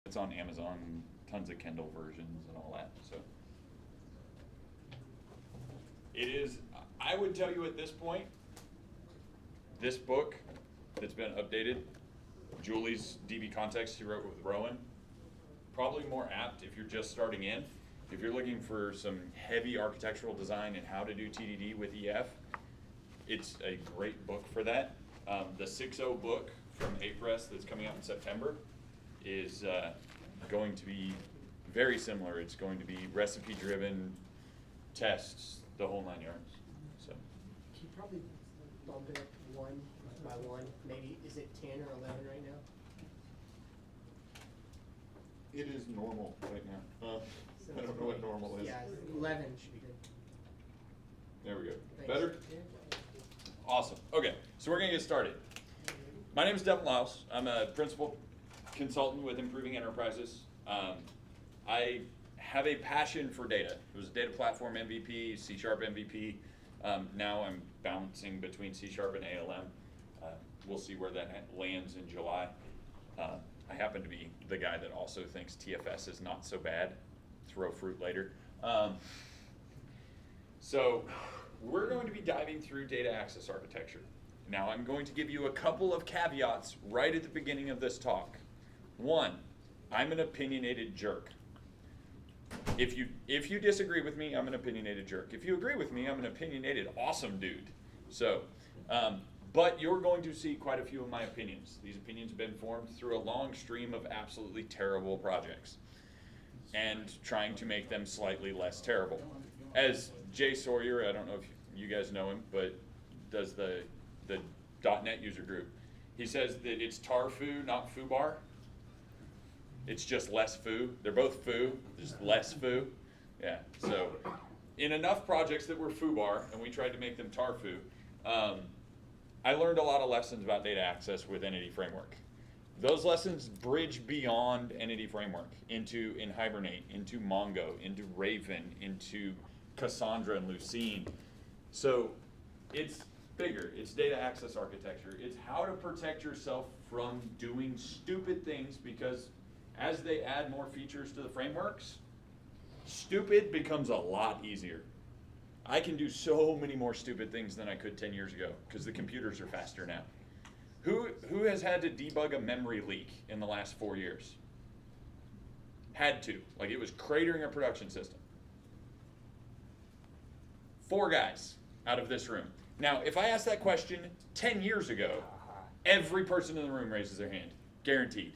It's on Amazon, tons of Kindle versions and all that. So it is, I would tell you at this point, this book that's been updated, Julie's DB Context she wrote with Rowan, probably more apt if you're just starting in. If you're looking for some heavy architectural design and how to do TDD with EF, it's a great book for that. The 6.0 book from A-Press that's coming out in September is going to be very similar. It's going to be recipe-driven tests, the whole 9 yards. So You probably bump it up one by one. Maybe, is it 10 or 11 right now? it is normal right now. So I don't know what normal is. Yeah, 11 should be good. There we go. Thanks. Better? Awesome. Okay, so we're gonna get started. My name is Devlin Liles. I'm a principal consultant with Improving Enterprises. I have a passion for data. It was a data platform MVP, C# MVP. Now I'm bouncing between C# and ALM. We'll see where that lands in July. I happen to be the guy that also thinks TFS is not so bad. Throw fruit later. So we're going to be diving through data access architecture. Now I'm going to give you a couple of caveats right at the beginning of this talk. One, I'm an opinionated jerk. If you disagree with me, I'm an opinionated jerk. If you agree with me, I'm an opinionated awesome dude. So, but you're going to see quite a few of my opinions. These opinions have been formed through a long stream of absolutely terrible projects and trying to make them slightly less terrible. As Jay Sawyer, I don't know if you guys know him, but does the .NET user group. He says that it's tar foo, not foobar. It's just less foo. They're both foo, just less foo. Yeah, so in enough projects that were foobar, and we tried to make them tar foo, I learned a lot of lessons about data access with Entity Framework. Those lessons bridge beyond Entity Framework into Hibernate, into Mongo, into Raven, into Cassandra and Lucene. So it's bigger. It's data access architecture. It's how to protect yourself from doing stupid things, because as they add more features to the frameworks, stupid becomes a lot easier. I can do so many more stupid things than I could 10 years ago because the computers are faster now. Who has had to debug a memory leak in the last 4 years? Had to. Like, it was cratering a production system. 4 guys out of this room. Now, if I asked that question 10 years ago, every person in the room raises their hand. Guaranteed.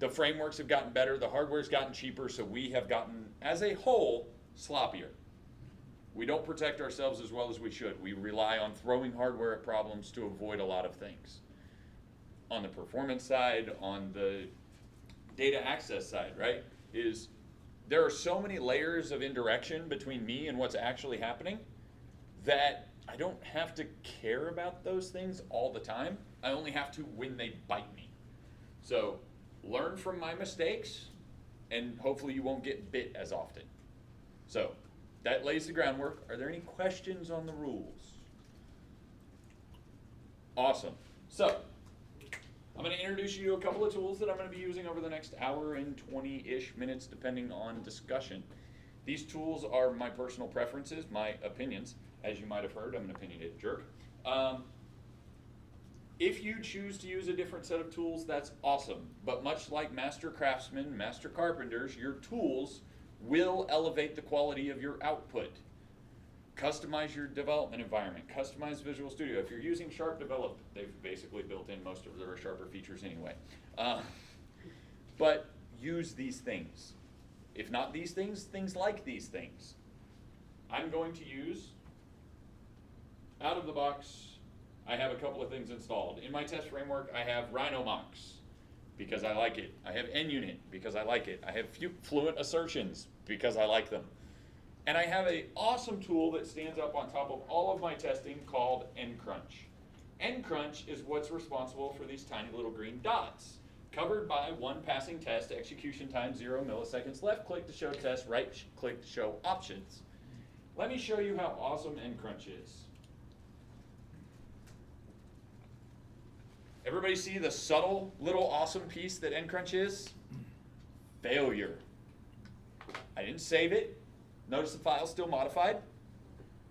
The frameworks have gotten better, the hardware's gotten cheaper, so we have gotten, as a whole, sloppier. We don't protect ourselves as well as we should. We rely on throwing hardware at problems to avoid a lot of things. On the performance side, on the data access side, right, is there are so many layers of indirection between me and what's actually happening that I don't have to care about those things all the time. I only have to when they bite me. So learn from my mistakes, and hopefully you won't get bit as often. So that lays the groundwork. Are there any questions on the rules? Awesome. So I'm going to introduce you to a couple of tools that I'm going to be using over the next hour and 20-ish minutes, depending on discussion. These tools are my personal preferences, my opinions. As you might have heard, I'm an opinionated jerk. If you choose to use a different set of tools, that's awesome. But much like master craftsmen, master carpenters, your tools will elevate the quality of your output. Customize your development environment. Customize Visual Studio. If you're using Sharp Develop, they've basically built in most of their sharper features anyway. But use these things. If not these things, things like these things. I'm going to use, out of the box, I have a couple of things installed. In my test framework, I have RhinoMox because I like it. I have NUnit because I like it. I have Fluent Assertions because I like them. And I have an awesome tool that stands up on top of all of my testing called NCrunch. NCrunch is what's responsible for these tiny little green dots, covered by one passing test, execution time 0 milliseconds, left click to show test, right click to show options. Let me show you how awesome NCrunch is. Everybody see the subtle little awesome piece that NCrunch is? Failure. I didn't save it. Notice the file's still modified.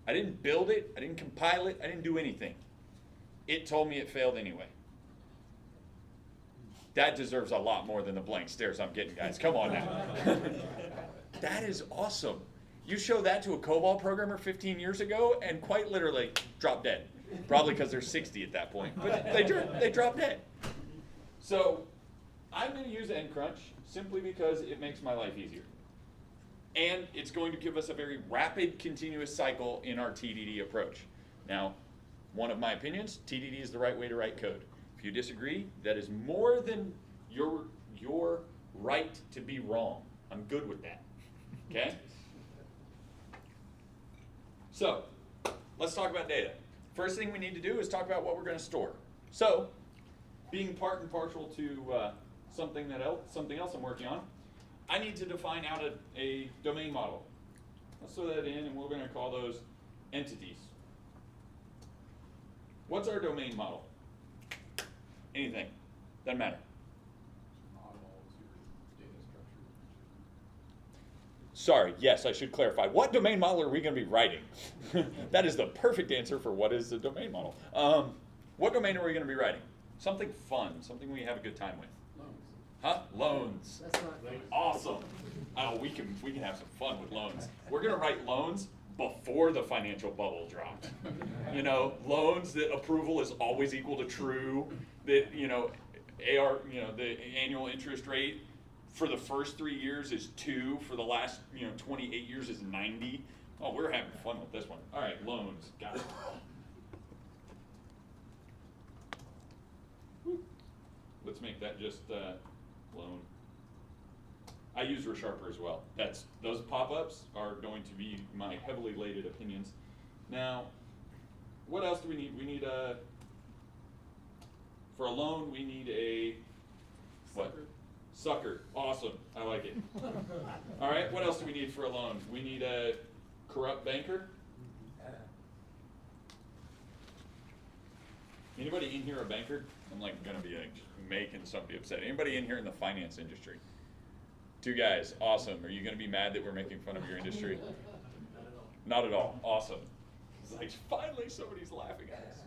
I didn't build it. I didn't compile it. I didn't do anything. It told me it failed anyway. That deserves a lot more than the blank stares I'm getting, guys. Come on now. That is awesome. You show that to a COBOL programmer 15 years ago, and quite literally drop dead. Probably because they're 60 at that point. But they drop dead. So I'm going to use NCrunch simply because it makes my life easier. And it's going to give us a very rapid continuous cycle in our TDD approach. Now, one of my opinions, TDD is the right way to write code. If you disagree, that is more than your right to be wrong. I'm good with that. Okay? So, let's talk about data. First thing we need to do is talk about what we're going to store. So, being part and partial to something else I'm working on, I need to define out a domain model. Let's throw that in, and we're going to call those entities. What's our domain model? Anything. Doesn't matter. Sorry, yes, I should clarify. What domain model are we going to be writing? That is the perfect answer for what is the domain model. What domain are we going to be writing? Something fun, something we have a good time with. Huh? Loans. That's not. Awesome. Oh, we can have some fun with loans. We're gonna write loans before the financial bubble dropped. You know, loans that approval is always equal to true. That the annual interest rate for the first 3 years is 2. For the last 28 years is 90. Oh, we're having fun with this one. All right, loans. Got it. Let's make that just loan. I use ReSharper as well. Those pop-ups are going to be my heavily weighted opinions. Now, what else do we need? We need for a loan, we need a what? Sucker. Awesome. I like it. All right. What else do we need for a loan? We need a corrupt banker. Anybody in here a banker? I'm like gonna be like making somebody upset. Anybody in here in the finance industry? 2 guys. Awesome. Are you gonna be mad that we're making fun of your industry? Not at all. Awesome. It's like finally somebody's laughing at us.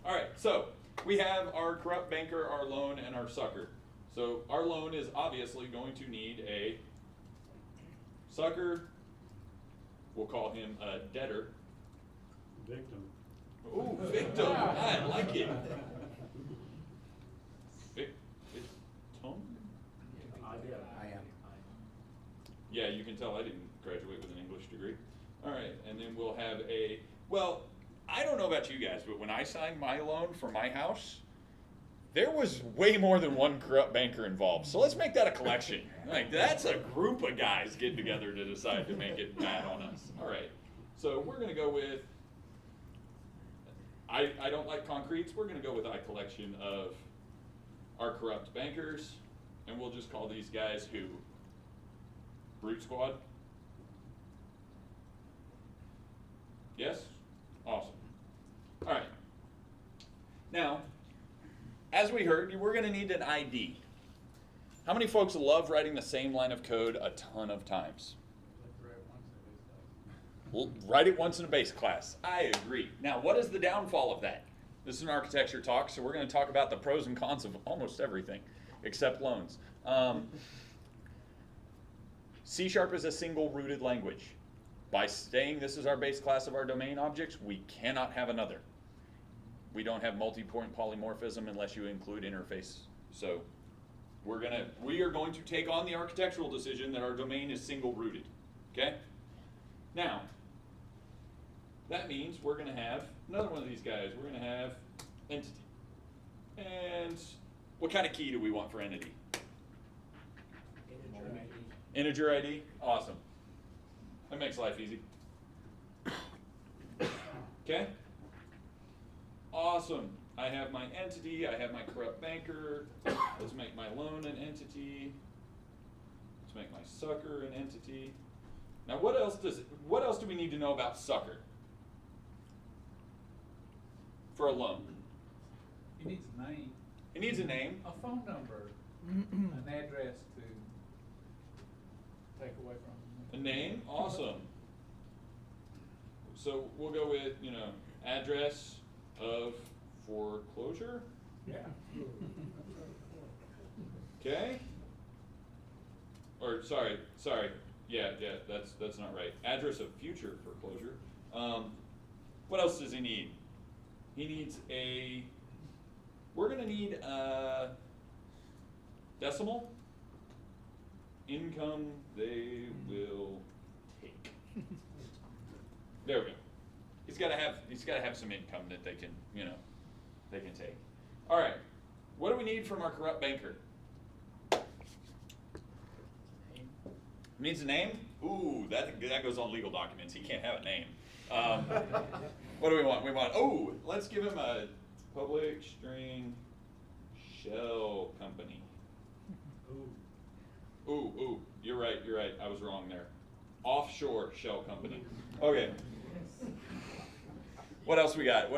All right. So we have our corrupt banker, our loan, and our sucker. So our loan is obviously going to need a sucker. We'll call him a debtor. Victim. Ooh, victim. I like it. Victim? I am. Yeah, you can tell I didn't graduate with an English degree. All right, and then we'll have a, well, I don't know about you guys, but when I signed my loan for my house, there was way more than one corrupt banker involved. So let's make that a collection. Like, that's a group of guys getting together to decide to make it bad on us. All right, so we're going to go with, I don't like concretes. We're going to go with a collection of our corrupt bankers, and we'll just call these guys who? Brute Squad? Yes? Awesome. All right. Now, as we heard, we're going to need an ID. How many folks love writing the same line of code a ton of times? We'll write it once in a base class. I agree. Now, what is the downfall of that? This is an architecture talk, so we're going to talk about the pros and cons of almost everything, except loans. C# is a single-rooted language. By saying this is our base class of our domain objects, we cannot have another. We don't have multi-point polymorphism unless you include interface. So we are going to take on the architectural decision that our domain is single-rooted. Okay? Now, that means we're going to have another one of these guys. We're going to have entity. And what kind of key do we want for entity? Integer ID? Awesome. That makes life easy. Okay? Awesome. I have my entity, I have my corrupt banker. Let's make my loan an entity. Let's make my sucker an entity. Now what else do we need to know about sucker? For a loan. He needs a name. It needs a name. A phone number, an address to take away from A them. name, awesome. So we'll go with, address of foreclosure, Yeah. okay? Or sorry, yeah, that's not right. Address of future foreclosure. What else does he need? He needs we're gonna need a decimal. Income they will take. There we go. He's gotta have some income that they can take. All right. What do we need from our corrupt banker? Needs a name? Ooh, that goes on legal documents. He can't have a name. What do we want? Let's give him a public string shell company. Ooh, you're right. I was wrong there. Offshore shell company. Okay. What else we got?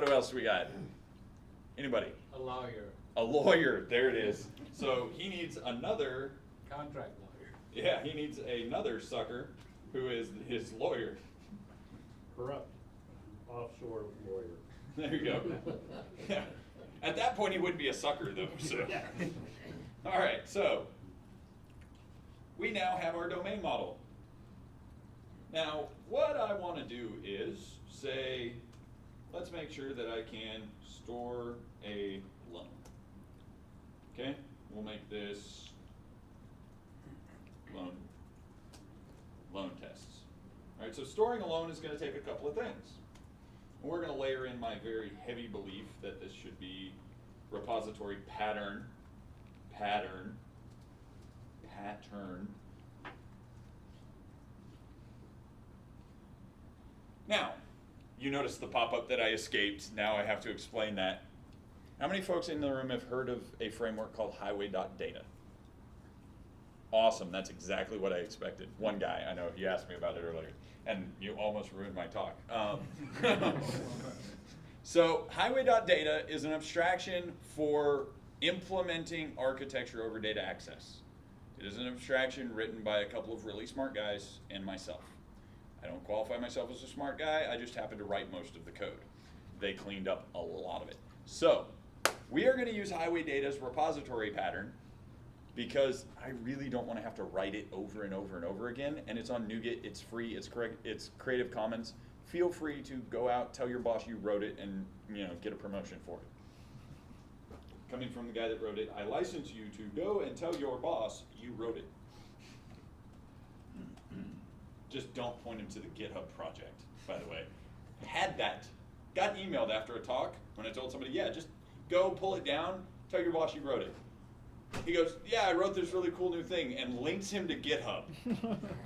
Anybody? A lawyer, A lawyer. There it is. So he needs another. contract lawyer. Yeah, he needs another sucker who is his lawyer. Corrupt offshore lawyer. There you go. Yeah. At that point, he wouldn't be a sucker, though. So. All right, so we now have our domain model. Now, what I want to do is say, let's make sure that I can store a loan. Okay, we'll make this loan tests. All right, so storing a loan is going to take a couple of things. And we're going to layer in my very heavy belief that this should be repository pattern. Now, you notice the pop-up that I escaped. Now I have to explain that. How many folks in the room have heard of a framework called highway.data? Awesome, that's exactly what I expected. One guy, I know, he asked me about it earlier, and you almost ruined my talk. So highway.data is an abstraction for implementing architecture over data access. It is an abstraction written by a couple of really smart guys and myself. I don't qualify myself as a smart guy, I just happen to write most of the code. They cleaned up a lot of it. So, we are going to use highway data's repository pattern because I really don't want to have to write it over and over and over again, and it's on NuGet, it's free, it's Creative Commons. Feel free to go out, tell your boss you wrote it, and get a promotion for it. Coming from the guy that wrote it, I license you to go and tell your boss you wrote it. Just don't point him to the GitHub project, by the way. Got emailed after a talk when I told somebody, yeah, just go pull it down, tell your boss you wrote it. He goes, yeah, I wrote this really cool new thing, and links him to GitHub.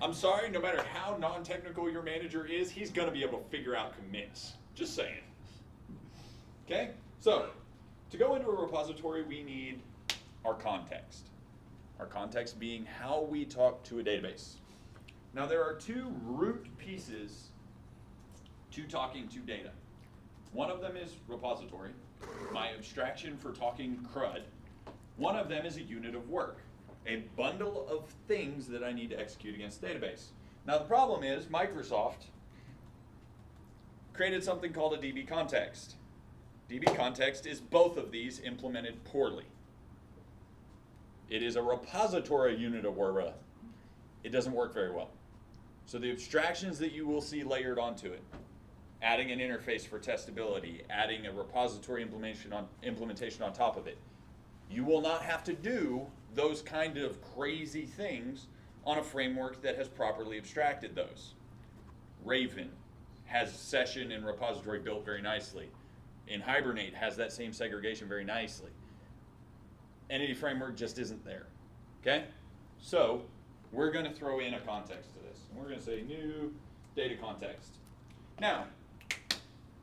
I'm sorry, no matter how non-technical your manager is, he's gonna be able to figure out commits. Just saying. Okay, so to go into a repository, we need our context. Our context being how we talk to a database. Now there are two root pieces to talking to data. One of them is repository, my abstraction for talking CRUD. One of them is a unit of work, a bundle of things that I need to execute against the database. Now the problem is Microsoft created something called a DB context. DB context is both of these implemented poorly. It is a repository unit of work. It doesn't work very well. So the abstractions that you will see layered onto it, adding an interface for testability, adding a repository implementation on top of it, you will not have to do those kind of crazy things on a framework that has properly abstracted those. Raven has session and repository built very nicely. And Hibernate has that same segregation very nicely. Entity framework just isn't there, okay? So we're gonna throw in a context to this. And we're gonna say new data context. Now,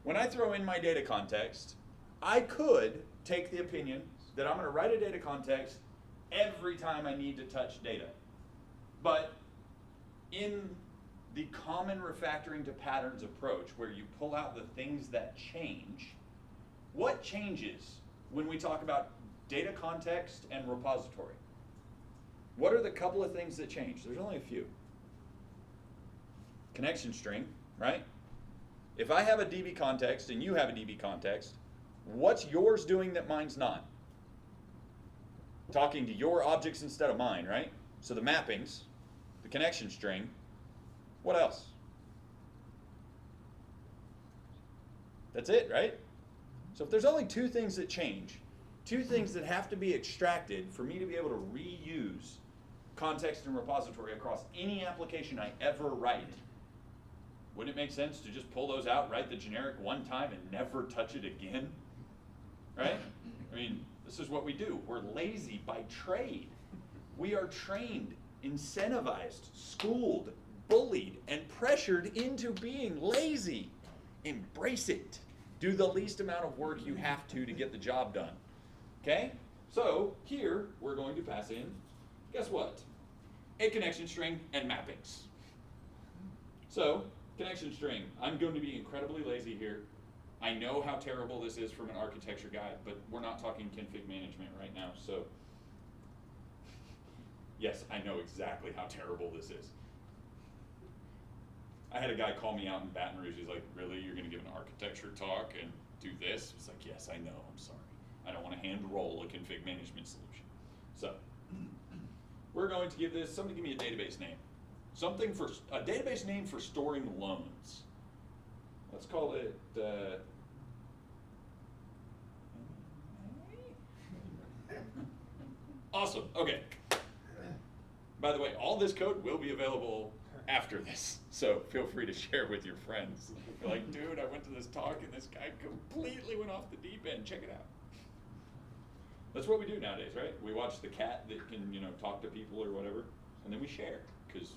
when I throw in my data context, I could take the opinion that I'm gonna write a data context every time I need to touch data. But in the common refactoring to patterns approach, where you pull out the things that change, what changes when we talk about data context and repository? What are the couple of things that change? There's only a few. connection string, right? If I have a DB context and you have a DB context, what's yours doing that mine's not? Talking to your objects instead of mine, right? So the mappings, the connection string, what else? That's it, right? So if there's only two things that change, two things that have to be extracted for me to be able to reuse context and repository across any application I ever write, wouldn't it make sense to just pull those out, write the generic one time, and never touch it again? Right? I mean, this is what we do. We're lazy by trade. We are trained, incentivized, schooled, bullied, and pressured into being lazy. Embrace it. Do the least amount of work you have to get the job done. Okay? So here we're going to pass in, guess what? A connection string and mappings. So, connection string. I'm going to be incredibly lazy here. I know how terrible this is from an architecture guy, but we're not talking config management right now, so yes, I know exactly how terrible this is. I had a guy call me out in Baton Rouge. He's like, really, you're going to give an architecture talk and do this? It's like, yes, I know, I'm sorry. I don't want to hand roll a config management solution. So, we're going to give this, somebody give me a database name. Something for, a database name for storing loans. Let's call it, awesome, okay. By the way, all this code will be available after this, so feel free to share with your friends. You're like, dude, I went to this talk and this guy completely went off the deep end, check it out. That's what we do nowadays, right? We watch the cat that can, talk to people or whatever, and then we share, because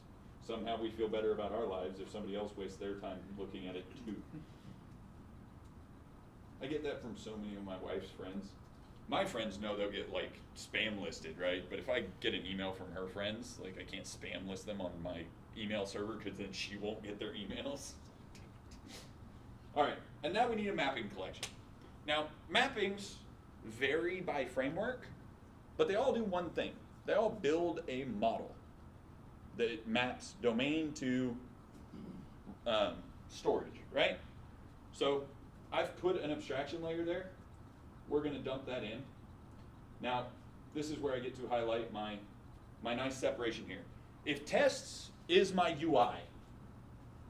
somehow we feel better about our lives if somebody else wastes their time looking at it too. I get that from so many of my wife's friends. My friends know they'll get like spam listed, right? But if I get an email from her friends, like I can't spam list them on my email server because then she won't get their emails. All right, and now we need a mapping collection. Now, mappings vary by framework, but they all do one thing. They all build a model that maps domain to storage, right? So I've put an abstraction layer there. We're going to dump that in. Now, this is where I get to highlight my nice separation here. If tests is my UI,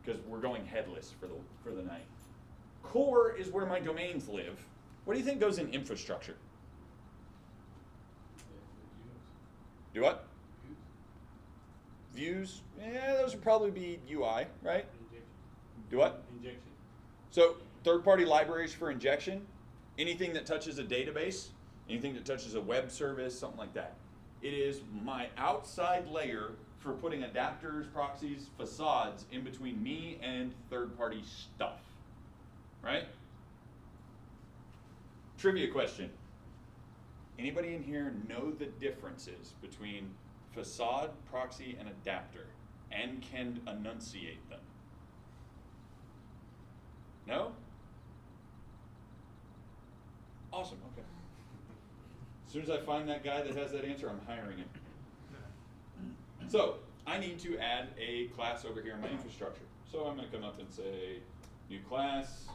because we're going headless for the night, core is where my domains live. What do you think goes in infrastructure? Do what? Views? Yeah, those would probably be UI, right? Injection. Do what? Injection. So, third-party libraries for injection, anything that touches a database, anything that touches a web service, something like that. It is my outside layer for putting adapters, proxies, facades in between me and third-party stuff, right? Trivia question. Anybody in here know the differences between facade, proxy, and adapter, and can enunciate them? No? Awesome, okay. As soon as I find that guy that has that answer, I'm hiring him. So, I need to add a class over here in my infrastructure. So I'm going to come up and say, new class,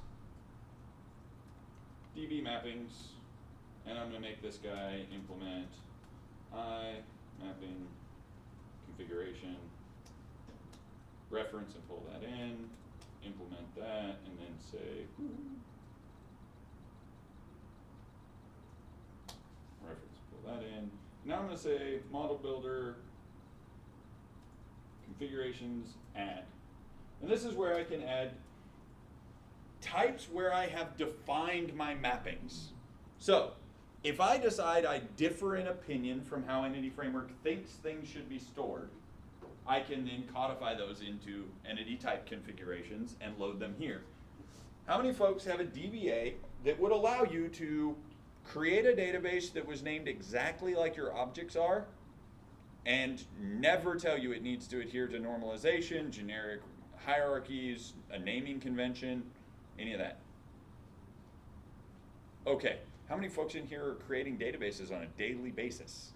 DB mappings, and I'm going to make this guy implement mapping configuration, reference and pull that in, implement that, and then say, reference, pull that in. Now I'm going to say model builder, configurations, add. And this is where I can add types where I have defined my mappings. So, if I decide I differ in opinion from how Entity Framework thinks things should be stored, I can then codify those into entity type configurations and load them here. How many folks have a DBA that would allow you to create a database that was named exactly like your objects are and never tell you it needs to adhere to normalization, generic hierarchies, a naming convention, any of that? Okay, how many folks in here are creating databases on a daily basis?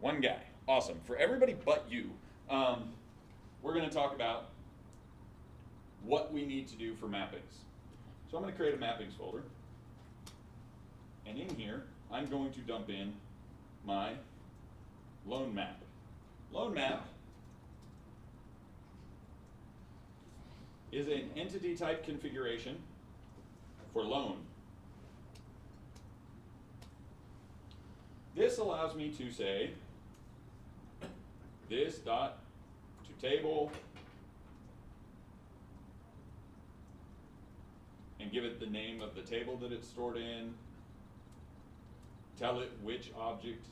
One guy, awesome. For everybody but you, we're gonna talk about what we need to do for mappings. So I'm going to create a mappings folder. And in here, I'm going to dump in my loan map. Loan map is an entity type configuration for loan. This allows me to say this dot to table and give it the name of the table that it's stored in. Tell it which object.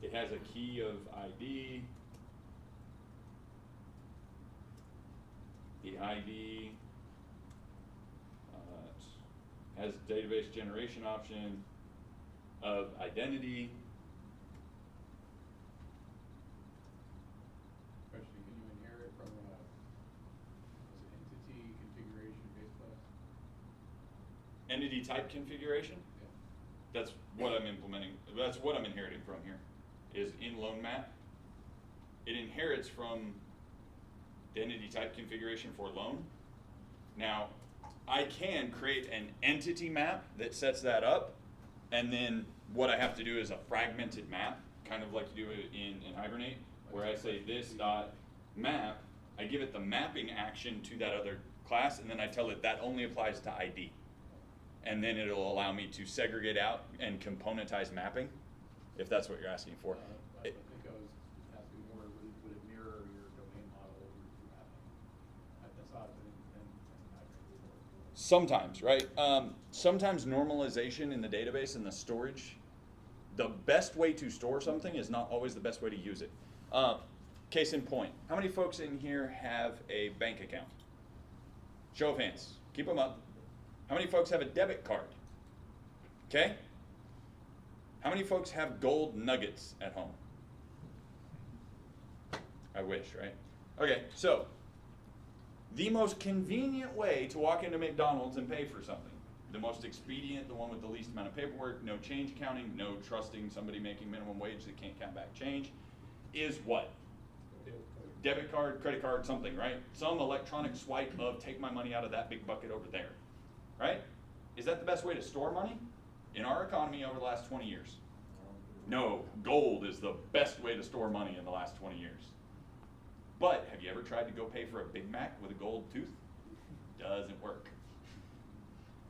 It has a key of ID. The ID has database generation option of identity. Question, can you inherit from was it entity configuration base class? Entity type configuration. Yeah. That's what I'm implementing. That's what I'm inheriting from here. Is in loan map. It inherits from the entity type configuration for loan. Now, I can create an entity map that sets that up, and then what I have to do is a fragmented map, kind of like you do it in Hibernate, where I say this dot map, I give it the mapping action to that other class, and then I tell it that only applies to ID. And then it'll allow me to segregate out and componentize mapping, if that's what you're asking for. I think I was asking more, would it mirror your domain model through mapping? That's how I've been before. Sometimes, right? Sometimes normalization in the database and the storage, the best way to store something is not always the best way to use it. Case in point, how many folks in here have a bank account? Show of hands, keep them up. How many folks have a debit card? Okay? How many folks have gold nuggets at home? I wish, right? Okay, so the most convenient way to walk into McDonald's and pay for something, the most expedient, the one with the least amount of paperwork, no change counting, no trusting somebody making minimum wage that can't count back change, is what? Debit card, credit card, something, right? Some electronic swipe of take my money out of that big bucket over there, right? Is that the best way to store money in our economy over the last 20 years? No, gold is the best way to store money in the last 20 years. But have you ever tried to go pay for a Big Mac with a gold tooth? Doesn't work.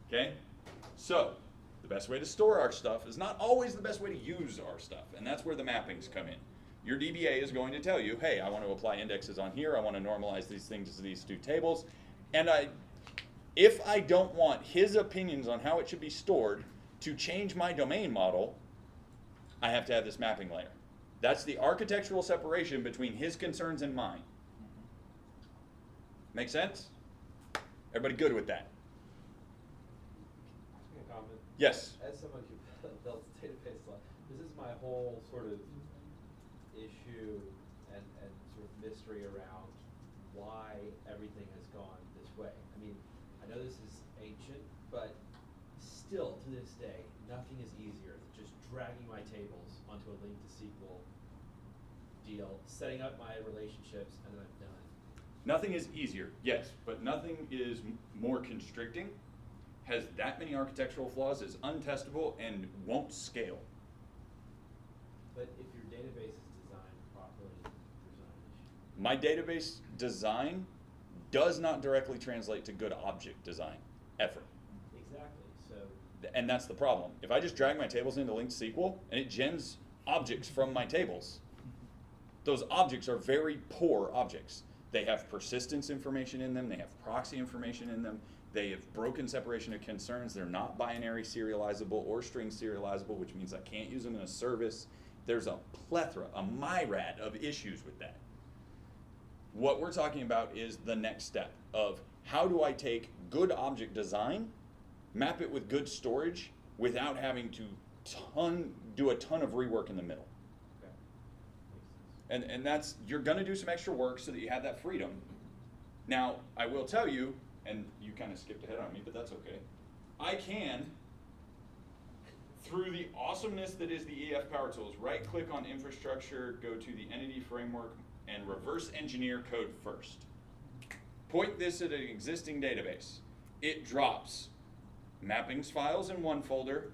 Okay? So, the best way to store our stuff is not always the best way to use our stuff, and that's where the mappings come in. Your DBA is going to tell you, hey, I want to apply indexes on here, I want to normalize these things to these two tables, and if I don't want his opinions on how it should be stored to change my domain model, I have to have this mapping layer. That's the architectural separation between his concerns and mine. Make sense? Everybody good with that? Can I comment? Yes. As someone who built database law, this is my whole sort of issue and sort of mystery around why everything has gone this way. I mean, I know this is ancient, but still to this day, nothing is easier than just dragging my tables onto a link to SQL deal, setting up my relationships, and then I'm done. Nothing is easier, yes, but nothing is more constricting, has that many architectural flaws, is untestable, and won't scale. But if your database is designed properly, there's not an issue. My database design does not directly translate to good object design, ever. Exactly, so. And that's the problem. If I just drag my tables into linked SQL, and it gens objects from my tables, those objects are very poor objects. They have persistence information in them, they have proxy information in them, they have broken separation of concerns, they're not binary serializable or string serializable, which means I can't use them in a service. There's a plethora, a myriad of issues with that. What we're talking about is the next step of how do I take good object design, map it with good storage, without having to do a ton of rework in the middle. Okay. Makes sense. And that's, you're gonna do some extra work so that you have that freedom. Now, I will tell you, and you kind of skipped ahead on me, but that's okay. I can, through the awesomeness that is the EF Power Tools, right click on infrastructure, go to the entity framework, and reverse engineer code first. point this at an existing database. It drops mappings files in one folder,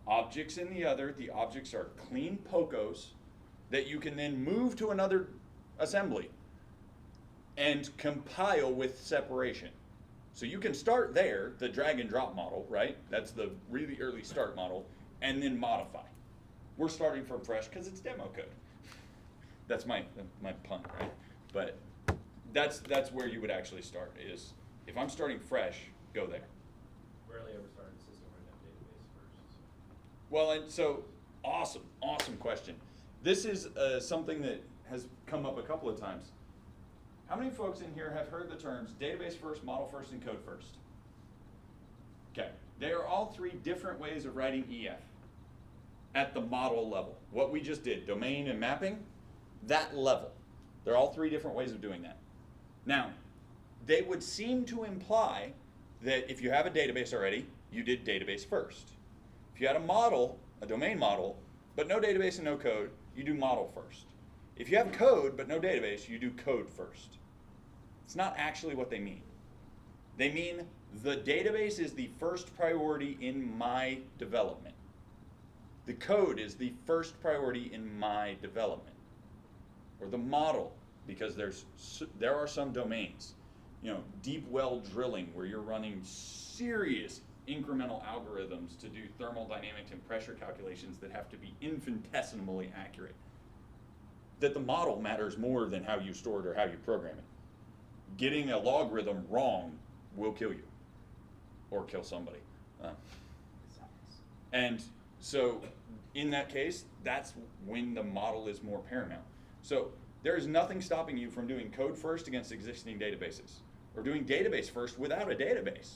objects in the other. The objects are clean POCOs that you can then move to another assembly and compile with separation. So you can start there, the drag and drop model, right? That's the really early start model, and then modify. We're starting from fresh because it's demo code. That's my pun, right? But that's where you would actually start, is if I'm starting fresh, go there. Rarely ever start a system where that database first. Well, and so, awesome question. This is something that has come up a couple of times. How many folks in here have heard the terms database first, model first, and code first? Okay, they are all three different ways of writing EF at the model level. What we just did, domain and mapping, that level. They're all three different ways of doing that. Now, they would seem to imply that if you have a database already, you did database first. If you had a model, a domain model, but no database and no code, you do model first. If you have code but no database, you do code first. It's not actually what they mean. They mean the database is the first priority in my development. The code is the first priority in my development. Or the model, because there are some domains, deep well drilling where you're running serious incremental algorithms to do thermodynamics and pressure calculations that have to be infinitesimally accurate. That the model matters more than how you store it or how you program it. Getting a logarithm wrong will kill you, or kill somebody. And so in that case, that's when the model is more paramount. So there is nothing stopping you from doing code first against existing databases, or doing database first without a database.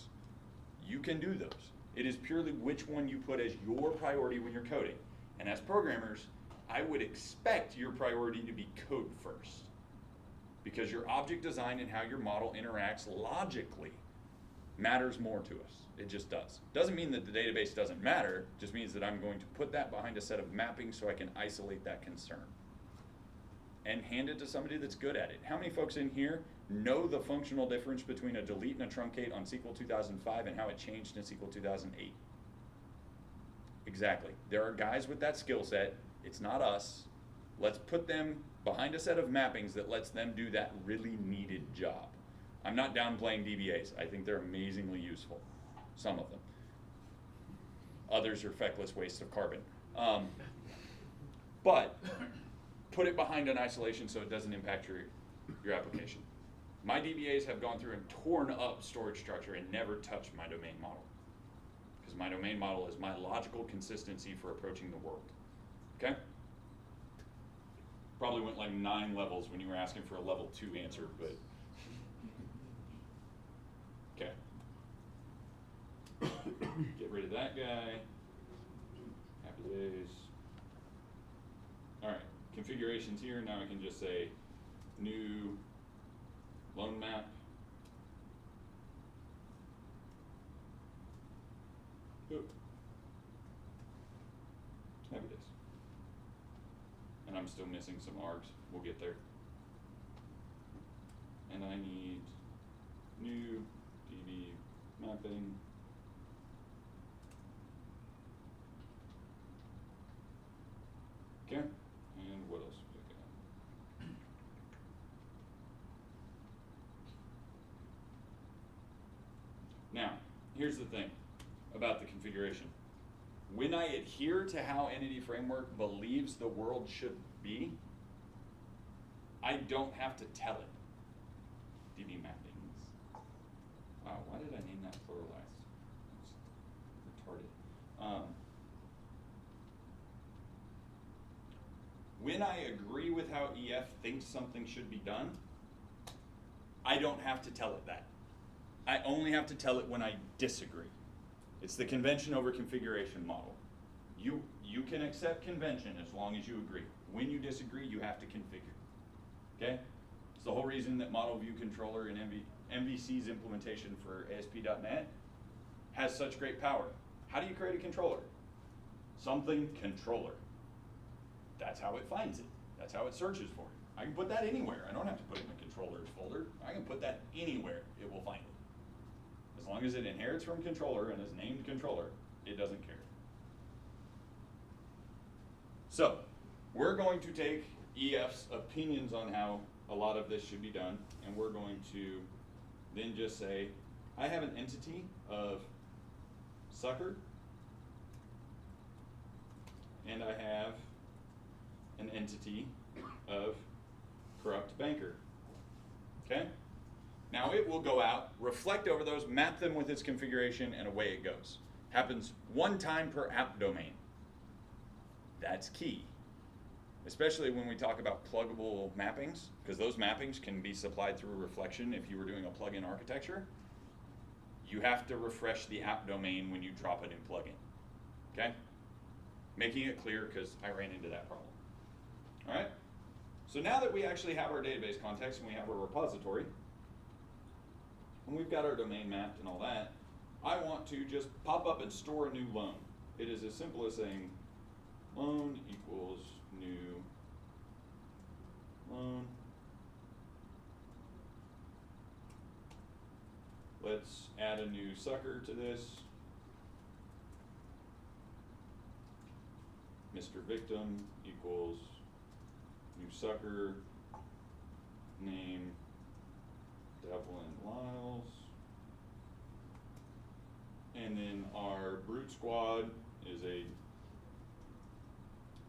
You can do those. It is purely which one you put as your priority when you're coding. And as programmers, I would expect your priority to be code first, because your object design and how your model interacts logically matters more to us. It just does. Doesn't mean that the database doesn't matter, just means that I'm going to put that behind a set of mappings so I can isolate that concern and hand it to somebody that's good at it. How many folks in here know the functional difference between a delete and a truncate on SQL 2005 and how it changed in SQL 2008? Exactly. There are guys with that skill set. It's not us. Let's put them behind a set of mappings that lets them do that really needed job. I'm not downplaying DBAs. I think they're amazingly useful, some of them. Others are feckless wastes of carbon. But put it behind an isolation so it doesn't impact your application. My DBAs have gone through and torn up storage structure and never touched my domain model, because my domain model is my logical consistency for approaching the world. Okay? Probably went like 9 levels when you were asking for a level 2 answer, but okay. Get rid of that guy. Happy days. All right, configurations here. Now I can just say new loan map. Oop. Happy days. And I'm still missing some args. We'll get there. And I need new DB mapping. Okay, and what else we got? Now, here's the thing about the configuration. When I adhere to how Entity Framework believes the world should be, I don't have to tell it. DB mappings. Wow, why did I name that pluralized? It's retarded. When I agree with how EF thinks something should be done, I don't have to tell it that. I only have to tell it when I disagree. It's the convention over configuration model. You can accept convention as long as you agree. When you disagree, you have to configure. Okay? It's the whole reason that Model View Controller and MVC's implementation for ASP.NET has such great power. How do you create a controller? Something controller. That's how it finds it. That's how it searches for it. I can put that anywhere. I don't have to put it in the controllers folder. I can put that anywhere. It will find it. As long as it inherits from controller and is named controller, it doesn't care. So, we're going to take EF's opinions on how a lot of this should be done, and we're going to then just say, I have an entity of sucker, and I have an entity of corrupt banker. Okay? Now it will go out, reflect over those, map them with its configuration, and away it goes. Happens one time per app domain. That's key. Especially when we talk about pluggable mappings, because those mappings can be supplied through reflection if you were doing a plugin architecture. You have to refresh the app domain when you drop a new plugin. Okay? Making it clear because I ran into that problem. All right? So now that we actually have our database context and we have our repository, and we've got our domain mapped and all that, I want to just pop up and store a new loan. It is as simple as saying loan equals new loan. Let's add a new sucker to this. Mr. Victim equals new sucker, name Devlin Liles. And then our brute squad is a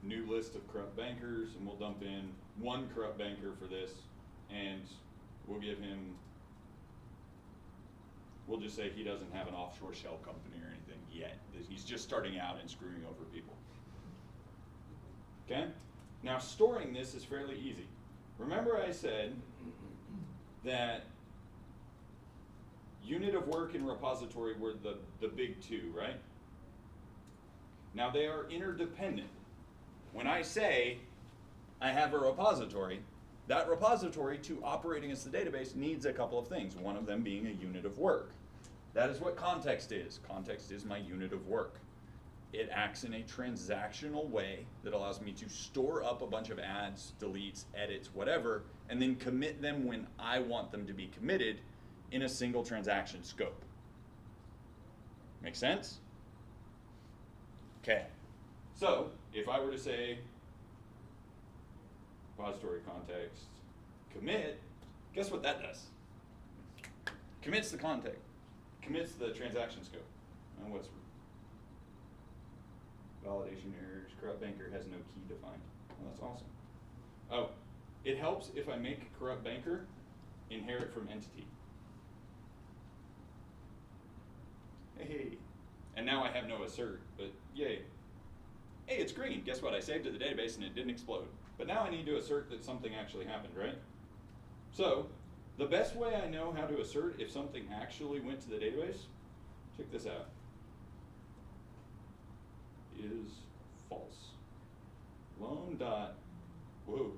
new list of corrupt bankers, and we'll dump in one corrupt banker for this, and we'll give him, we'll just say he doesn't have an offshore shell company or anything yet. He's just starting out and screwing over people. Okay? Now storing this is fairly easy. Remember I said that unit of work and repository were the big two, right? Now they are interdependent. When I say I have a repository, that repository to operating as the database needs a couple of things, one of them being a unit of work. That is what context is. Context is my unit of work. It acts in a transactional way that allows me to store up a bunch of adds, deletes, edits, whatever, and then commit them when I want them to be committed in a single transaction scope. Make sense? Okay. So, if I were to say repository context commit, guess what that does? Commits the context, commits the transaction scope. And what's validation errors, corrupt banker has no key defined. Well, that's awesome. Oh, it helps if I make corrupt banker inherit from entity. Hey, and now I have no assert, but yay. Hey, it's green. Guess what? I saved it to the database and it didn't explode. But now I need to assert that something actually happened, right? So, the best way I know how to assert if something actually went to the database, check this out, is false. Loan dot, whoa,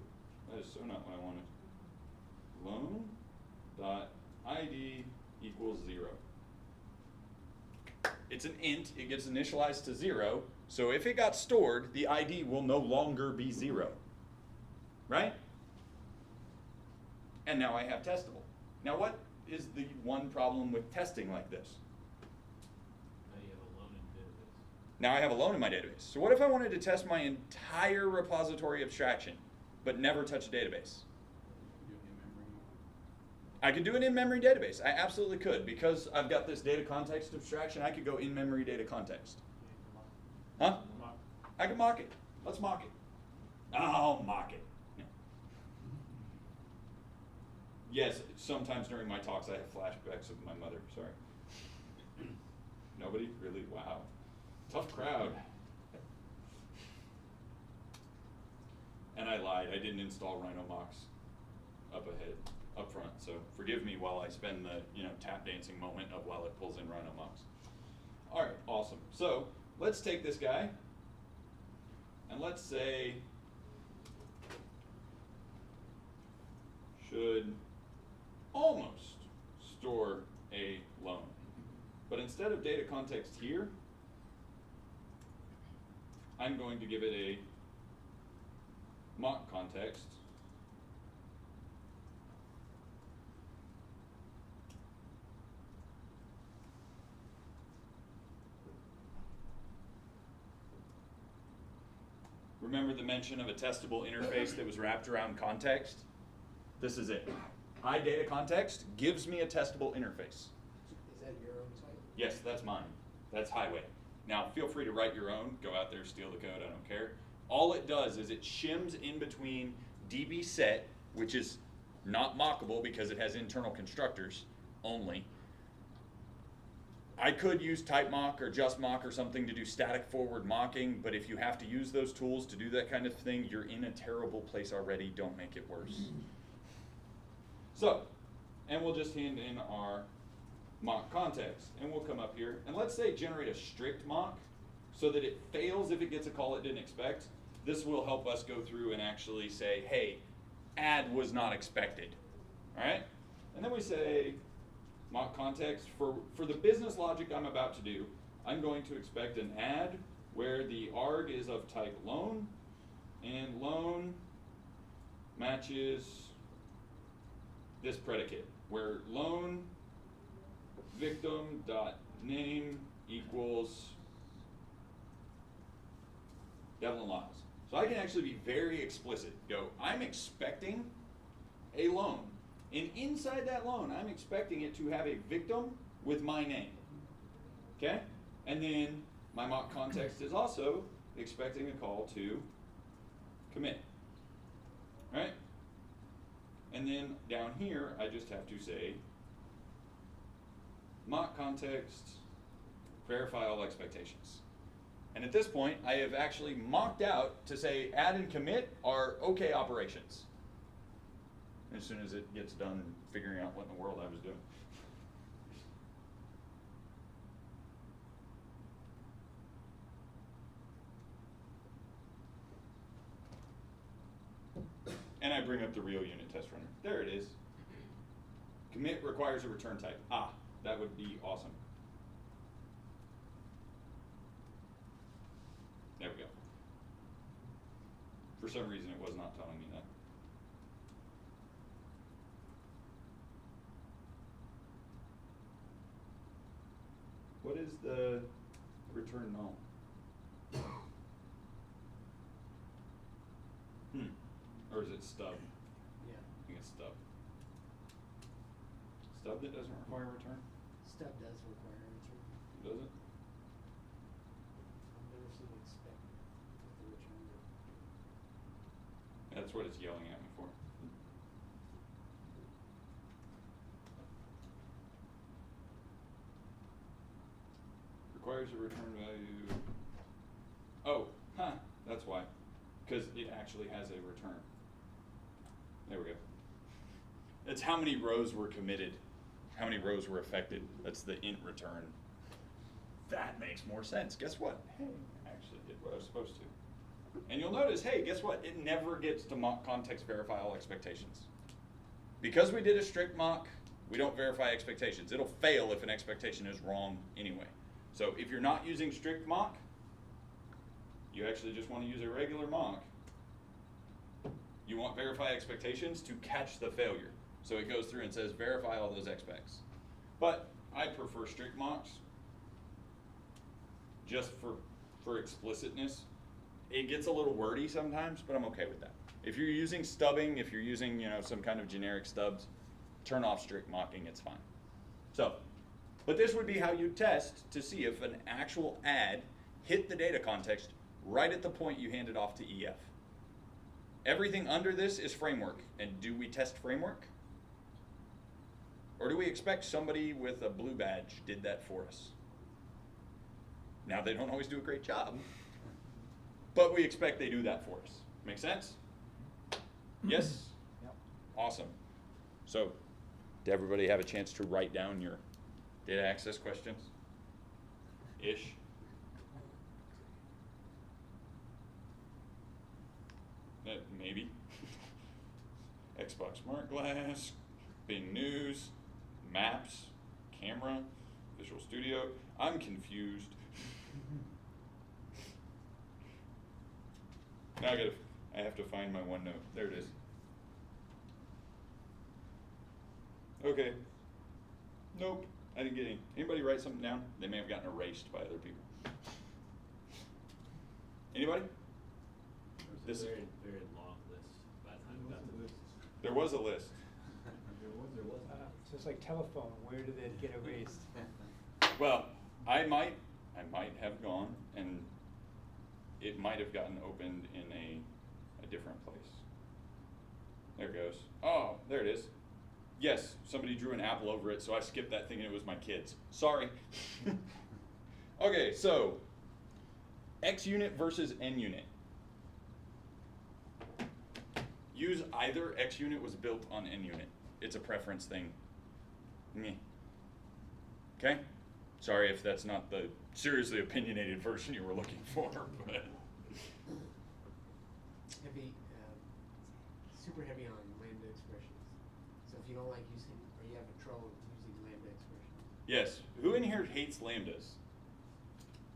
that is so not what I wanted. Loan dot ID equals 0. It's an int, it gets initialized to 0, so if it got stored, the ID will no longer be 0, right? And now I have testable. Now what is the one problem with testing like this? Now you have a loan in database. Now I have a loan in my database. So what if I wanted to test my entire repository abstraction, but never touch a database? I could do an in-memory database. I absolutely could. Because I've got this data context abstraction, I could go in-memory data context. Huh? I can mock it. Let's mock it. I'll mock it. No. Yes, sometimes during my talks I have flashbacks of my mother. Sorry. Nobody? Really? Wow. Tough crowd. And I lied. I didn't install Rhino mocks up front. So forgive me while I spend the tap dancing moment of while it pulls in Rhino mocks. All right, awesome. So let's take this guy and let's say should almost store a loan. But instead of data context here, I'm going to give it a mock context Remember the mention of a testable interface that was wrapped around context? This is it. iDataContext gives me a testable interface. Is that your own site? Yes, that's mine. That's Highway. Now, feel free to write your own. Go out there, steal the code, I don't care. All it does is it shims in between DB set, which is not mockable because it has internal constructors only. I could use type mock or just mock or something to do static forward mocking, but if you have to use those tools to do that kind of thing, you're in a terrible place already. Don't make it worse. So, and we'll just hand in our mock context, and we'll come up here, and let's say generate a strict mock so that it fails if it gets a call it didn't expect. This will help us go through and actually say, hey, add was not expected, all right? And then we say mock context. For the business logic I'm about to do, I'm going to expect an add where the arg is of type loan, and loan matches this predicate, where loan victim dot name equals Devlin Liles. So I can actually be very explicit. Go, I'm expecting a loan. And inside that loan, I'm expecting it to have a victim with my name. Okay? And then my mock context is also expecting a call to commit. Right? And then down here, I just have to say mock context, verify all expectations. And at this point, I have actually mocked out to say add and commit are okay operations. As soon as it gets done figuring out what in the world I was doing. And I bring up the real unit test runner. There it is. Commit requires a return type. Ah, that would be awesome. There we go. For some reason it was not telling me that. What is the return null? Or is it stub? Yeah. I think it's stub. Stub that doesn't require a return? Stub does require a return. Does it? I've never seen expect with the return. That's what it's yelling at me for. Requires a return value. Oh, that's why. Because it actually has a return. There we go. It's how many rows were committed, how many rows were affected. That's the int return. That makes more sense. Guess what? Hey, I actually did what I was supposed to. And you'll notice, hey, guess what? It never gets to mock context verify all expectations. Because we did a strict mock, we don't verify expectations. It'll fail if an expectation is wrong anyway. So if you're not using strict mock, you actually just want to use a regular mock. You want verify expectations to catch the failure. So it goes through and says verify all those expects. But I prefer strict mocks just for explicitness. It gets a little wordy sometimes, but I'm okay with that. If you're using stubbing, if you're using some kind of generic stubs, turn off strict mocking, it's fine. So, but this would be how you test to see if an actual add hit the data context right at the point you hand it off to EF. Everything under this is framework. And do we test framework? Or do we expect somebody with a blue badge did that for us? Now, they don't always do a great job, but we expect they do that for us. Make sense? Yes? Yep. Awesome. So, did everybody have a chance to write down your data access questions? Ish? Maybe. Xbox Smart Glass, Bing News, Maps, Camera, Visual Studio. I'm confused. Now I have to find my OneNote. There it is. Okay. Nope, I didn't get any. Anybody write something down? They may have gotten erased by other people. Anybody? This Very, very long list by the time we got to this. there was a list. There was. So it's like telephone, where did it get erased? Well, I might have gone, and it might have gotten opened in a different place. There it goes. Oh, there it is. Yes, somebody drew an apple over it, so I skipped that thinking it was my kids. Sorry. Okay, so X unit versus N unit. Use either. X unit was built on N unit. It's a preference thing. Meh. Okay? Sorry if that's not the seriously opinionated version you were looking for, but Heavy, super heavy on lambda expressions. So if you don't like using, or you have a trouble using lambda expressions. yes. Who in here hates lambdas?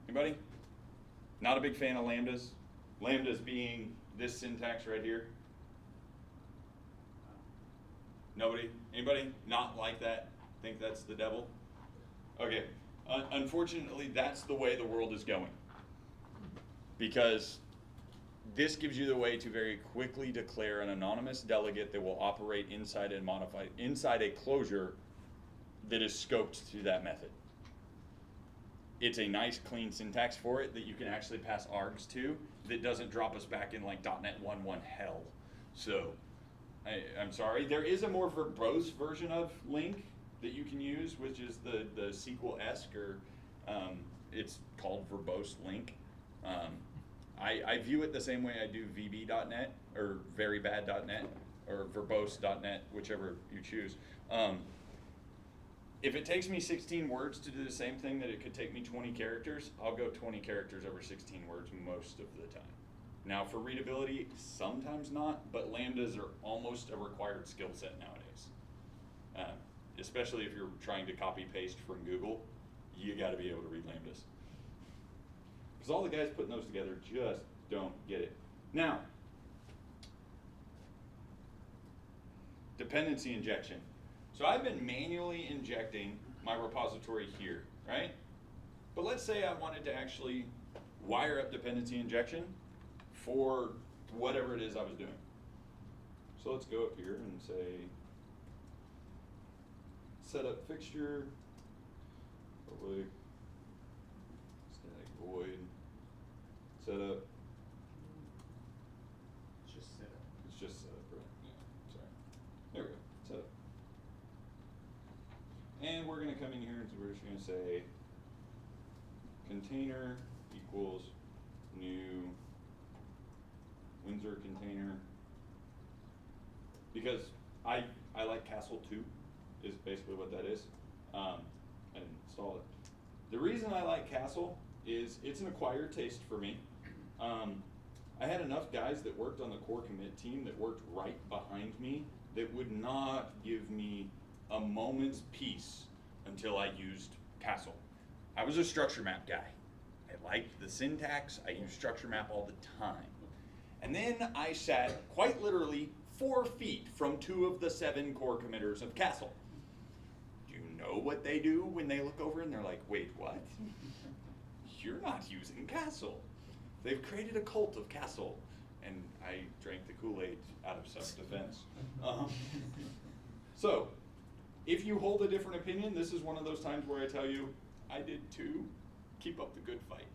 Anybody? Not a big fan of lambdas? Lambdas being this syntax right here? Nobody? Anybody not like that? Think that's the devil? Okay. Unfortunately, that's the way the world is going. Because this gives you the way to very quickly declare an anonymous delegate that will operate inside a closure that is scoped to that method. It's a nice clean syntax for it that you can actually pass args to that doesn't drop us back in like .NET 1.1 hell. So I'm sorry. There is a more verbose version of link that you can use, which is the SQL-esque, or it's called verbose link. I view it the same way I do VB.NET or verybad.net or verbose.net, whichever you choose. If it takes me 16 words to do the same thing that it could take me 20 characters, I'll go 20 characters over 16 words most of the time. Now for readability, sometimes not, but lambdas are almost a required skill set nowadays. Especially if you're trying to copy paste from Google, you gotta be able to read lambdas. Because all the guys putting those together just don't get it. Now, dependency injection. So I've been manually injecting my repository here, right? But let's say I wanted to actually wire up dependency injection for whatever it is I was doing. So let's go up here and say, set up fixture, public, static void, setup. It's just set up. It's just setup, right? Yeah, sorry. There we go, setup. And we're gonna come in here and we're just gonna say container equals new Windsor container. Because I like Castle 2 is basically what that is. I didn't install it. The reason I like Castle is it's an acquired taste for me. I had enough guys that worked on the core commit team that worked right behind me that would not give me a moment's peace until I used Castle. I was a structure map guy. I liked the syntax. I used structure map all the time. And then I sat quite literally 4 feet from 2 of the 7 core committers of Castle. Do you know what they do when they look over and they're like, wait, what? You're not using Castle. They've created a cult of Castle. And I drank the Kool-Aid out of self-defense. So, if you hold a different opinion, this is one of those times where I tell you, I did too. Keep up the good fight.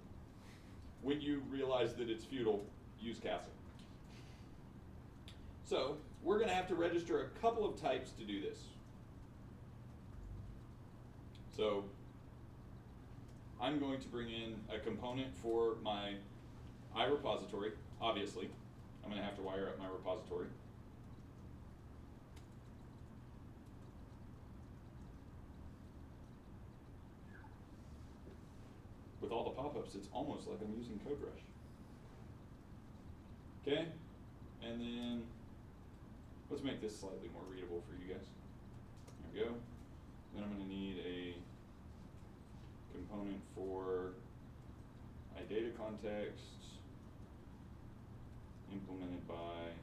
When you realize that it's futile, use Castle. So, we're gonna have to register a couple of types to do this. So, I'm going to bring in a component for my iRepository, obviously. I'm gonna have to wire up my repository. With all the pop-ups, it's almost like I'm using CodeRush. Okay, and then let's make this slightly more readable for you guys. There we go. Then I'm gonna need a component for iData context implemented by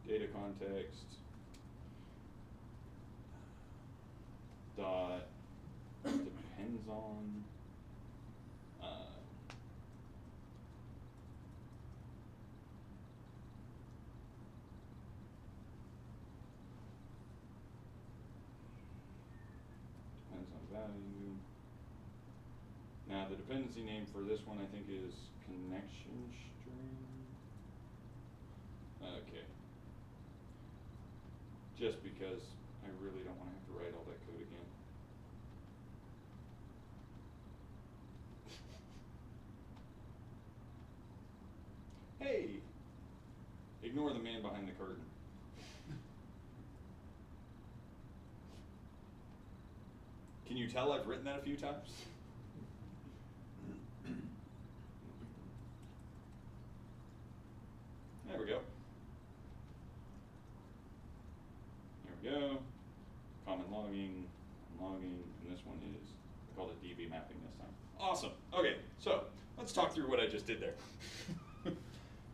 data context dot depends on value. Now the dependency name for this one I think is connection string. Okay. Just because I really don't want to have to write all that code again. Hey! Ignore the man behind the curtain. Can you tell I've written that a few times? There we go. There we go. Common logging, and this one is, I called it DB mapping this time. Awesome. Okay, so let's talk through what I just did there.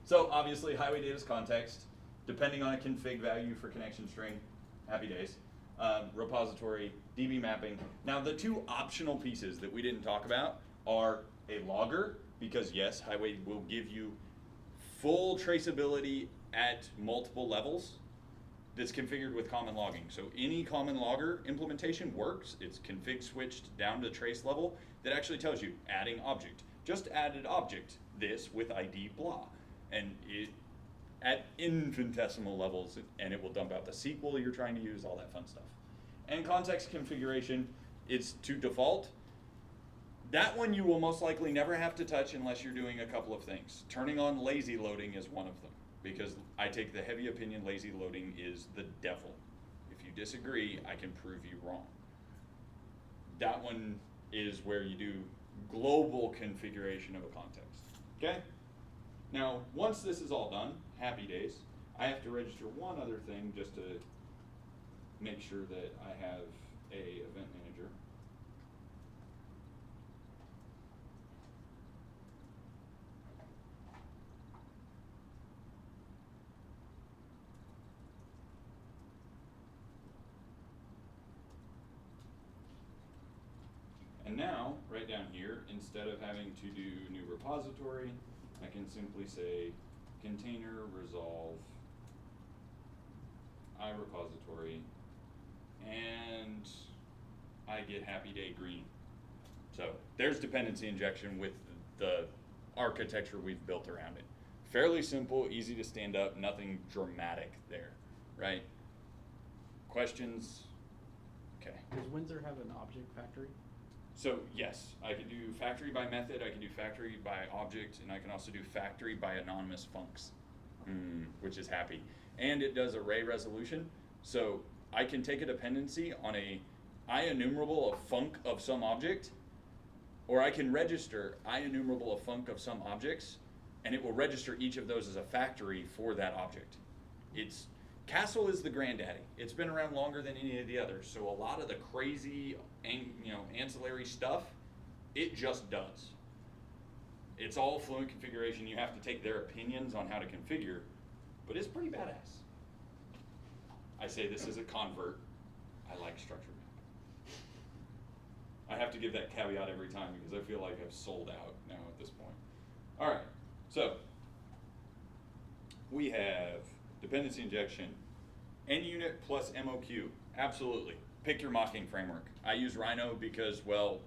So obviously highway data's context, depending on a config value for connection string, happy days. Repository, DB mapping. Now the two optional pieces that we didn't talk about are a logger, because yes, highway will give you full traceability at multiple levels that's configured with common logging. So any common logger implementation works. It's config switched down to trace level that actually tells you adding object. Just added object, this with ID blah. And it at infinitesimal levels, and it will dump out the SQL you're trying to use, all that fun stuff. And context configuration, it's to default. That one you will most likely never have to touch unless you're doing a couple of things. Turning on lazy loading is one of them, because I take the heavy opinion lazy loading is the devil. If you disagree, I can prove you wrong. That one is where you do global configuration of a context, okay? Now, once this is all done, happy days, I have to register one other thing just to make sure that I have a event manager. And now, right down here, instead of having to do new repository, I can simply say container resolve iRepository, and I get happy day green. So there's dependency injection with the architecture we've built around it. Fairly simple, easy to stand up, nothing dramatic there, right? Questions? Okay. Does Windsor have an object factory? So yes, I can do factory by method, I can do factory by object, and I can also do factory by anonymous funcs, which is happy. And it does array resolution, so I can take a dependency on a IEnumerable of func of some object, or I can register IEnumerable of func of some objects, and it will register each of those as a factory for that object. Castle is the granddaddy. It's been around longer than any of the others, so a lot of the crazy, ancillary stuff, it just does. It's all fluent configuration. You have to take their opinions on how to configure, but it's pretty badass. I say this is a convert. I like structured map. I have to give that caveat every time because I feel like I've sold out now at this point. All right, so we have dependency injection, NUnit plus MOQ, absolutely. Pick your mocking framework. I use Rhino because, well,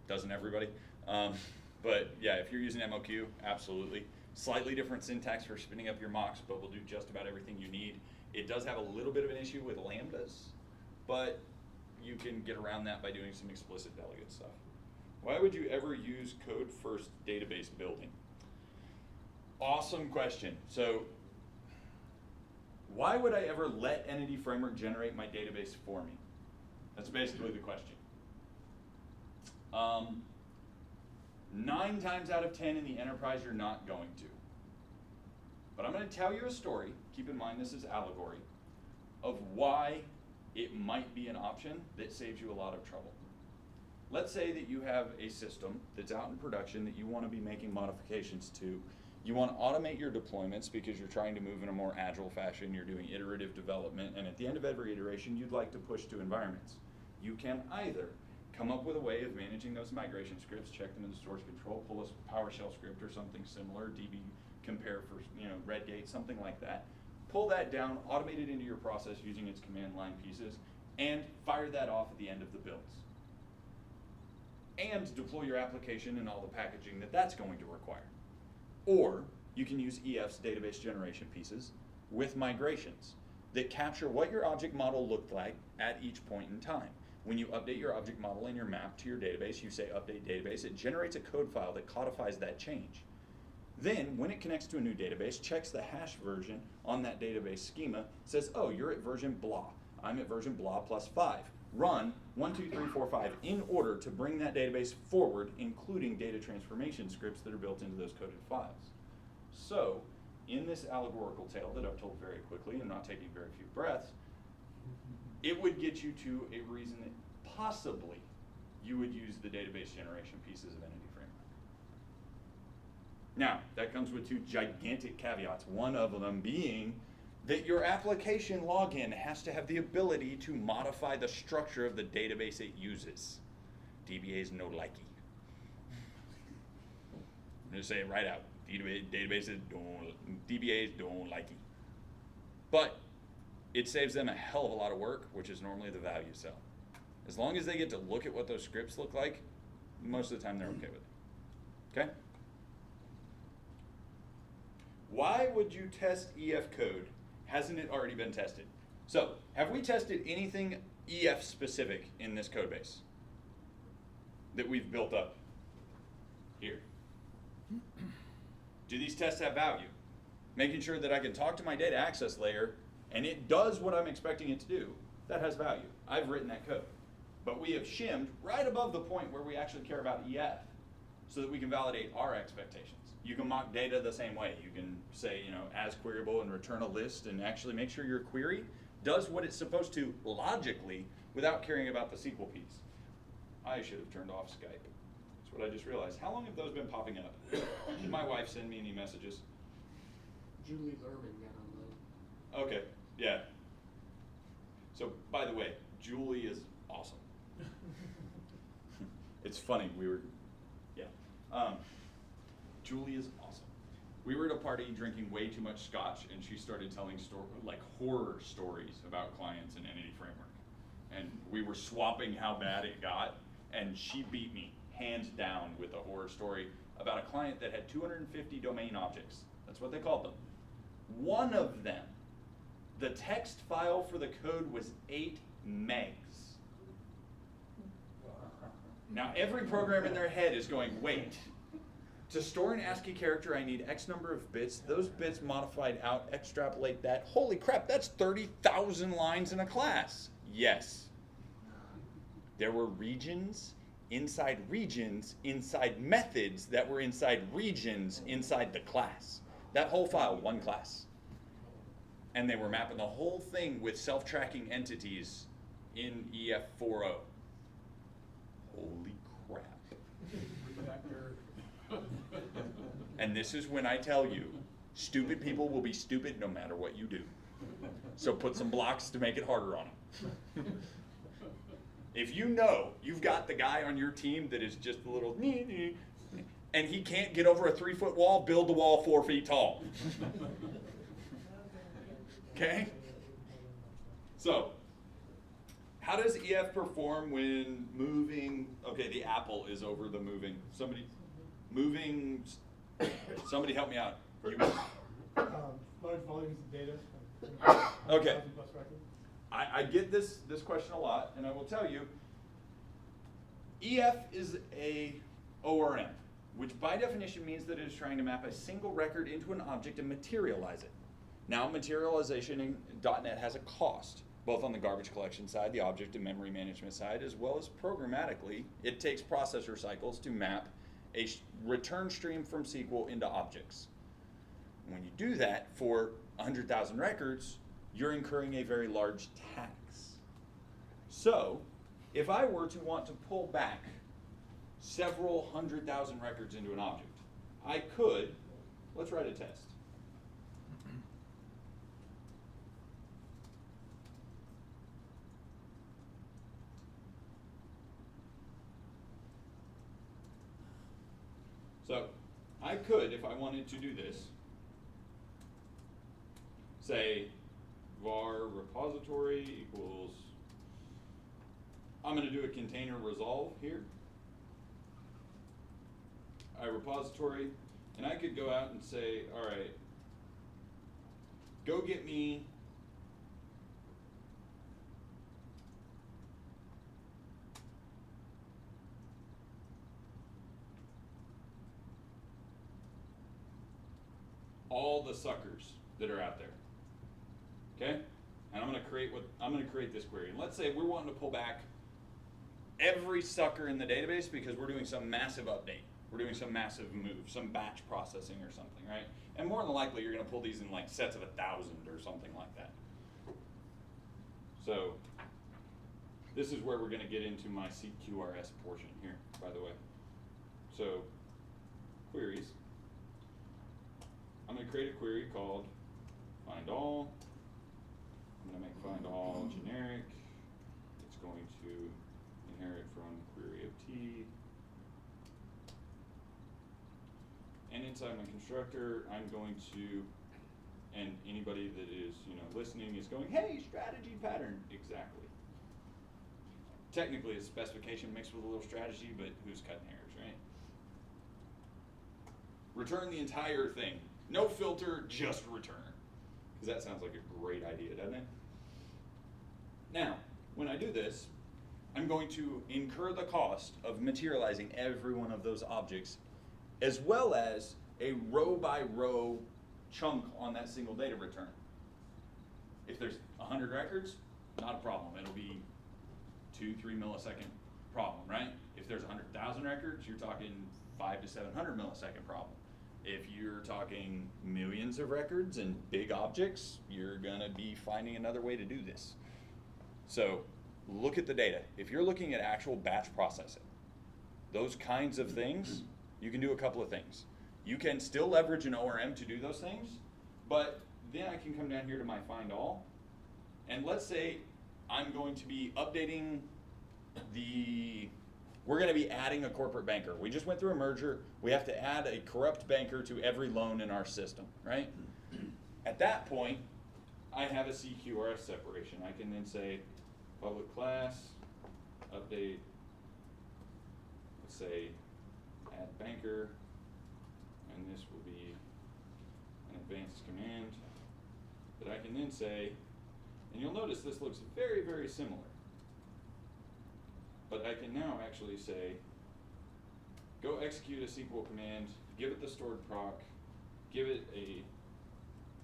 doesn't everybody? But yeah, if you're using MOQ, absolutely. Slightly different syntax for spinning up your mocks, but will do just about everything you need. It does have a little bit of an issue with lambdas, but you can get around that by doing some explicit delegate stuff. Why would you ever use code first database building? Awesome question. So, why would I ever let Entity Framework generate my database for me? That's basically the question. 9 times out of 10 in the enterprise, you're not going to. But I'm going to tell you a story, keep in mind this is allegory, of why it might be an option that saves you a lot of trouble. Let's say that you have a system that's out in production that you want to be making modifications to. You want to automate your deployments because you're trying to move in a more agile fashion, you're doing iterative development, and at the end of every iteration, you'd like to push to environments. You can either come up with a way of managing those migration scripts, check them in the source control, pull a PowerShell script or something similar, DB compare for Redgate, something like that. Pull that down, automate it into your process using its command line pieces, and fire that off at the end of the builds. and deploy your application and all the packaging that that's going to require. Or you can use EF's database generation pieces with migrations that capture what your object model looked like at each point in time. When you update your object model and your map to your database, you say update database, it generates a code file that codifies that change. Then, when it connects to a new database, checks the hash version on that database schema, says, oh, you're at version blah. I'm at version blah plus 5. Run 1, 2, 3, 4, 5 in order to bring that database forward, including data transformation scripts that are built into those coded files. So, in this allegorical tale that I've told very quickly and not taking very few breaths, it would get you to a reason that possibly you would use the database generation pieces of Entity Framework. Now, that comes with two gigantic caveats, one of them being that your application login has to have the ability to modify the structure of the database it uses. DBAs no likey. I'm gonna say it right out. DBAs don't likey. But it saves them a hell of a lot of work, which is normally the value sell. As long as they get to look at what those scripts look like, most of the time they're okay with it. Okay? Why would you test EF code? Hasn't it already been tested? So, have we tested anything EF specific in this code base that we've built up here? Do these tests have value? Making sure that I can talk to my data access layer and it does what I'm expecting it to do, that has value. I've written that code. But we have shimmed right above the point where we actually care about EF so that we can validate our expectations. You can mock data the same way. You can say, as queryable and return a list and actually make sure your query does what it's supposed to logically without caring about the SQL piece. I should have turned off Skype. That's what I just realized. How long have those been popping up? Did my wife send me any messages? Julie Lerman got on load. Okay, yeah. So, by the way, Julie is awesome. It's funny, Julie is awesome. We were at a party drinking way too much scotch, and she started telling horror stories about clients in Entity Framework. And we were swapping how bad it got, and she beat me hands down with a horror story about a client that had 250 domain objects. That's what they called them. One of them, the text file for the code was 8 megs. Now every programmer in their head is going, wait, to store an ASCII character I need X number of bits, those bits modified out, extrapolate that, holy crap, that's 30,000 lines in a class. Yes. There were regions, inside methods that were inside regions inside the class. That whole file, one class. And they were mapping the whole thing with self-tracking entities in EF4.0. Holy crap. And this is when I tell you, stupid people will be stupid no matter what you do. So put some blocks to make it harder on them. If you know you've got the guy on your team that is just a little and he can't get over a 3-foot wall, build the wall 4 feet tall. Okay? So, how does EF perform when moving? Okay, the apple is over the moving. Somebody help me out. Large volumes of data. Okay. I get this question a lot, and I will tell you, EF is a ORM, which by definition means that it is trying to map a single record into an object and materialize it. Now, materialization in .NET has a cost, both on the garbage collection side, the object and memory management side, as well as programmatically. It takes processor cycles to map a return stream from SQL into objects. When you do that for 100,000 records, you're incurring a very large tax. So, if I were to want to pull back several 100,000 records into an object, I could, let's write a test. So, I could, if I wanted to do this, say var repository equals, I'm going to do a container resolve here. iRepository, and I could go out and say, all right, go get me all the suckers that are out there. Okay? And I'm gonna create this query. And let's say we're wanting to pull back every sucker in the database because we're doing some massive update. We're doing some massive move, some batch processing or something, right? And more than likely you're gonna pull these in like sets of 1,000 or something like that. So this is where we're gonna get into my CQRS portion here, by the way. So queries. I'm gonna create a query called find all. I'm gonna make find all generic. It's going to inherit from query of T. And inside my constructor, I'm going to, and anybody that is listening is going, hey, strategy pattern, exactly. Technically, it's specification mixed with a little strategy, but who's cutting hairs, right? Return the entire thing. No filter, just return. Because that sounds like a great idea, doesn't it? Now, when I do this, I'm going to incur the cost of materializing every one of those objects, as well as a row by row chunk on that single data return. If there's 100 records, not a problem. It'll be 2-3 millisecond problem, right? If there's 100,000 records, you're talking 500 to 700 millisecond problem. If you're talking millions of records and big objects, you're gonna be finding another way to do this. So look at the data. If you're looking at actual batch processing, those kinds of things, you can do a couple of things. You can still leverage an ORM to do those things, but then I can come down here to my find all, and let's say I'm going to be updating we're going to be adding a corporate banker. We just went through a merger. We have to add a corrupt banker to every loan in our system, right? At that point, I have a CQRS separation. I can then say public class, update, let's say add banker, and this will be an advanced command that I can then say, and you'll notice this looks very, very similar. But I can now actually say, go execute a SQL command, give it the stored proc, give it a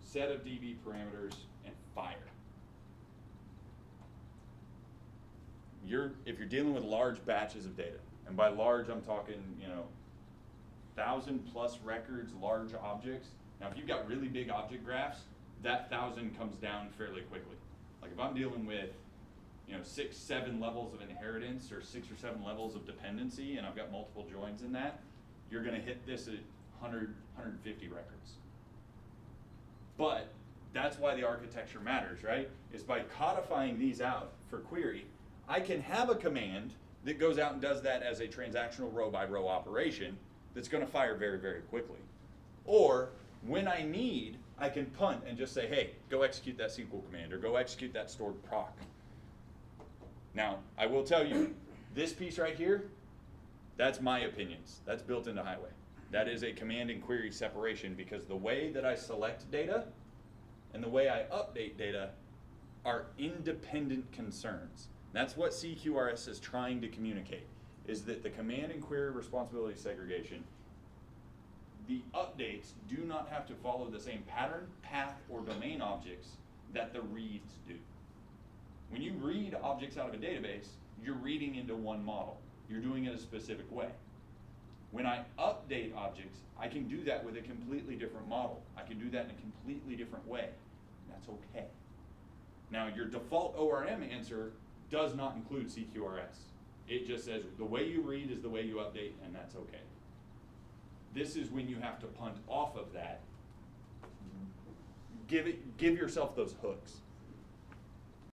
set of DB parameters, and fire. If you're dealing with large batches of data, and by large I'm talking 1,000+ records, large objects. Now if you've got really big object graphs, that 1,000 comes down fairly quickly. Like if I'm dealing with 6, 7 levels of inheritance or 6 or 7 levels of dependency, and I've got multiple joins in that, you're gonna hit this at 100, 150 records. But that's why the architecture matters, right? Is by codifying these out for query, I can have a command that goes out and does that as a transactional row by row operation that's gonna fire very, very quickly. Or when I need, I can punt and just say, hey, go execute that SQL command or go execute that stored proc. Now, I will tell you, this piece right here, that's my opinions. That's built into Highway. That is a command and query separation because the way that I select data and the way I update data are independent concerns. That's what CQRS is trying to communicate, is that the command and query responsibility segregation, the updates do not have to follow the same pattern, path, or domain objects that the reads do. When you read objects out of a database, you're reading into one model. You're doing it a specific way. When I update objects, I can do that with a completely different model. I can do that in a completely different way. That's okay. Now, your default ORM answer does not include CQRS. It just says the way you read is the way you update, and that's okay. This is when you have to punt off of that. Give yourself those hooks.